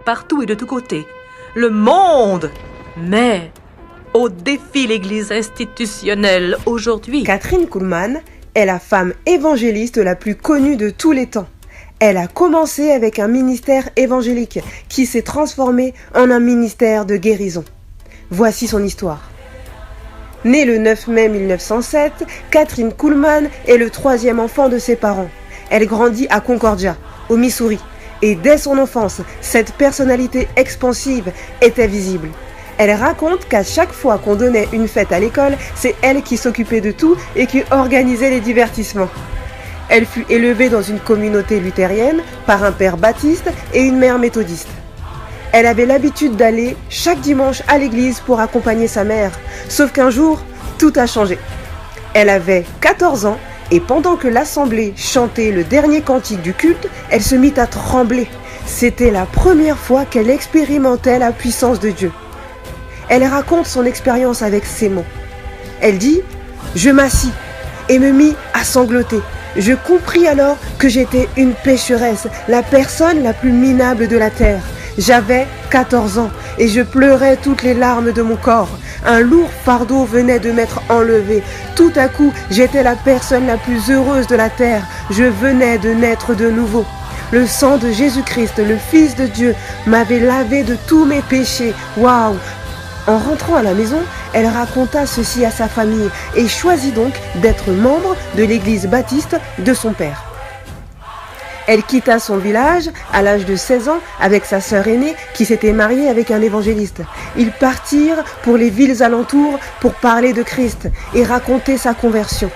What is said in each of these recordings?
Partout et de tous côtés, le monde met au défi l'Église institutionnelle aujourd'hui. Kathryn Kuhlman est la femme évangéliste la plus connue de tous les temps. Elle a commencé avec un ministère évangélique qui s'est transformé en un ministère de guérison. Voici son histoire. Née le 9 mai 1907, Kathryn Kuhlman est le troisième enfant de ses parents. Elle grandit à Concordia, au Missouri. Et dès son enfance, cette personnalité expansive était visible. Elle raconte qu'à chaque fois qu'on donnait une fête à l'école, c'est elle qui s'occupait de tout et qui organisait les divertissements. Elle fut élevée dans une communauté luthérienne par un père baptiste et une mère méthodiste. Elle avait l'habitude d'aller chaque dimanche à l'église pour accompagner sa mère. Sauf qu'un jour, tout a changé. Elle avait 14 ans et pendant que l'assemblée chantait le dernier cantique du culte, elle se mit à trembler. C'était la première fois qu'elle expérimentait la puissance de Dieu. Elle raconte son expérience avec ces mots. Elle dit « Je m'assis et me mis à sangloter. Je compris alors que j'étais une pécheresse, la personne la plus minable de la terre. J'avais 14 ans et je pleurais toutes les larmes de mon corps. Un lourd fardeau venait de m'être enlevé. Tout à coup, j'étais la personne la plus heureuse de la terre. Je venais de naître de nouveau. Le sang de Jésus-Christ, le Fils de Dieu, m'avait lavé de tous mes péchés. Waouh! En rentrant à la maison, elle raconta ceci à sa famille et choisit donc d'être membre de l'église baptiste de son père. Elle quitta son village à l'âge de 16 ans avec sa sœur aînée qui s'était mariée avec un évangéliste. Ils partirent pour les villes alentours pour parler de Christ et raconter sa conversion.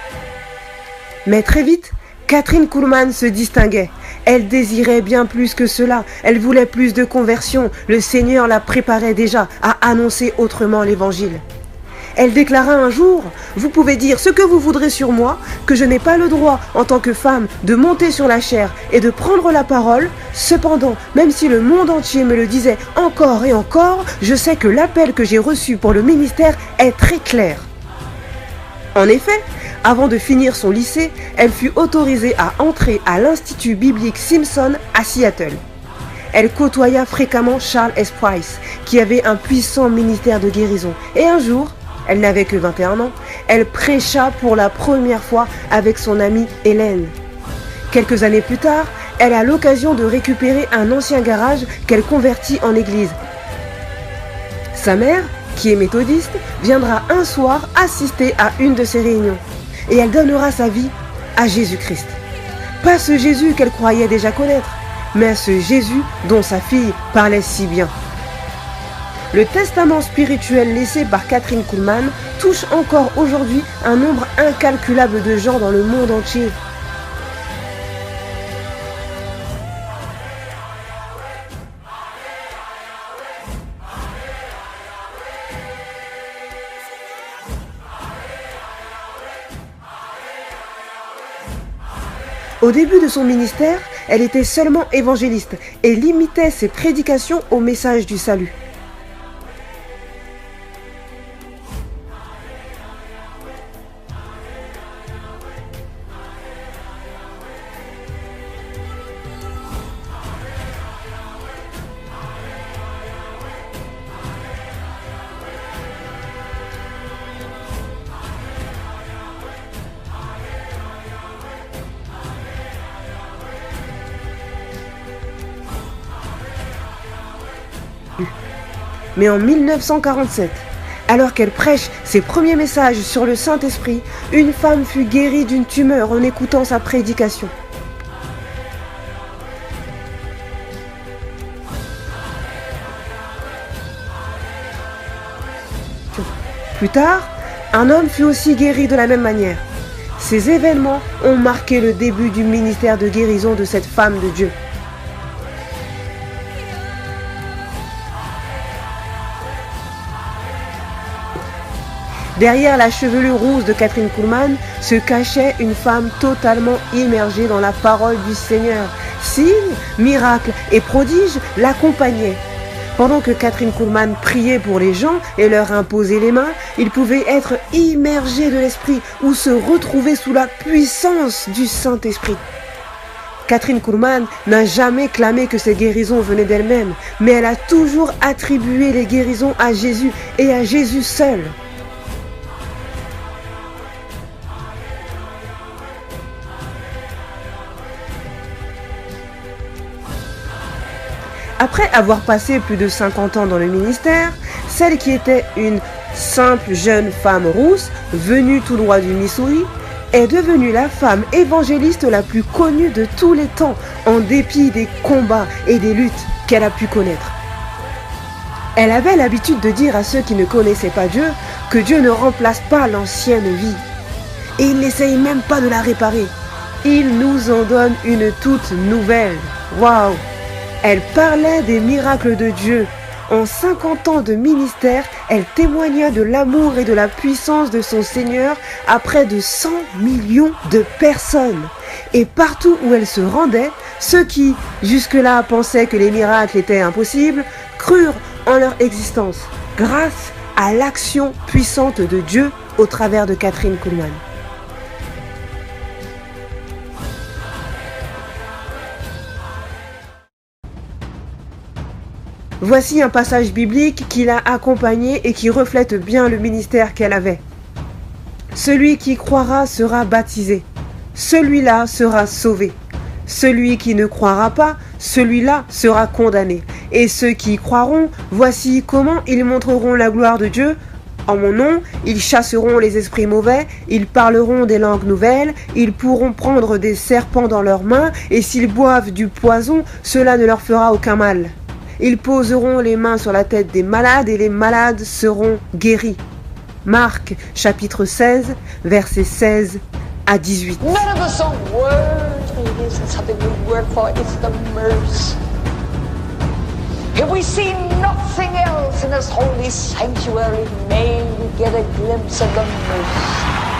Mais très vite, Kathryn Kuhlman se distinguait. Elle désirait bien plus que cela. Elle voulait plus de conversion. Le Seigneur la préparait déjà à annoncer autrement l'évangile. Elle déclara un jour « Vous pouvez dire ce que vous voudrez sur moi, que je n'ai pas le droit en tant que femme de monter sur la chair et de prendre la parole. Cependant, même si le monde entier me le disait encore et encore, je sais que l'appel que j'ai reçu pour le ministère est très clair. » En effet, avant de finir son lycée, elle fut autorisée à entrer à l'Institut biblique Simpson à Seattle. Elle côtoya fréquemment Charles S. Price, qui avait un puissant ministère de guérison. Et un jour, elle n'avait que 21 ans, elle prêcha pour la première fois avec son amie Hélène. Quelques années plus tard, elle a l'occasion de récupérer un ancien garage qu'elle convertit en église. Sa mère, qui est méthodiste, viendra un soir assister à une de ses réunions. Et elle donnera sa vie à Jésus-Christ. Pas ce Jésus qu'elle croyait déjà connaître, mais ce Jésus dont sa fille parlait si bien. Le testament spirituel laissé par Kathryn Kuhlman touche encore aujourd'hui un nombre incalculable de gens dans le monde entier. Au début de son ministère, elle était seulement évangéliste et limitait ses prédications au message du salut. Mais en 1947, alors qu'elle prêche ses premiers messages sur le Saint-Esprit, une femme fut guérie d'une tumeur en écoutant sa prédication. Plus tard, un homme fut aussi guéri de la même manière. Ces événements ont marqué le début du ministère de guérison de cette femme de Dieu. Derrière la chevelure rousse de Kathryn Kuhlman se cachait une femme totalement immergée dans la parole du Seigneur. Signes, miracles et prodiges l'accompagnaient. Pendant que Kathryn Kuhlman priait pour les gens et leur imposait les mains, ils pouvaient être immergés de l'Esprit ou se retrouver sous la puissance du Saint-Esprit. Catherine Kuhlman n'a jamais clamé que ces guérisons venaient d'elle-même, mais elle a toujours attribué les guérisons à Jésus et à Jésus seul. Après avoir passé plus de 50 ans dans le ministère, celle qui était une simple jeune femme rousse, venue tout droit du Missouri, est devenue la femme évangéliste la plus connue de tous les temps, en dépit des combats et des luttes qu'elle a pu connaître. Elle avait l'habitude de dire à ceux qui ne connaissaient pas Dieu que Dieu ne remplace pas l'ancienne vie. Et il n'essaye même pas de la réparer. Il nous en donne une toute nouvelle. Waouh! Elle parlait des miracles de Dieu. En 50 ans de ministère, elle témoigna de l'amour et de la puissance de son Seigneur à près de 100 millions de personnes. Et partout où elle se rendait, ceux qui, jusque-là, pensaient que les miracles étaient impossibles, crurent en leur existence, grâce à l'action puissante de Dieu au travers de Catherine Kuhlman. Voici un passage biblique qui l'a accompagnée et qui reflète bien le ministère qu'elle avait. Celui qui croira sera baptisé. Celui-là sera sauvé. Celui qui ne croira pas, celui-là sera condamné. Et ceux qui croiront, voici comment ils montreront la gloire de Dieu. En mon nom, ils chasseront les esprits mauvais, ils parleront des langues nouvelles, ils pourront prendre des serpents dans leurs mains, et s'ils boivent du poison, cela ne leur fera aucun mal. Ils poseront les mains sur la tête des malades et les malades seront guéris. Marc, chapitre 16, versets 16 à 18. None of us are worthy. This is something we work for. It's the mercy. If we see nothing else in this holy sanctuary, may we get a glimpse of the mercy.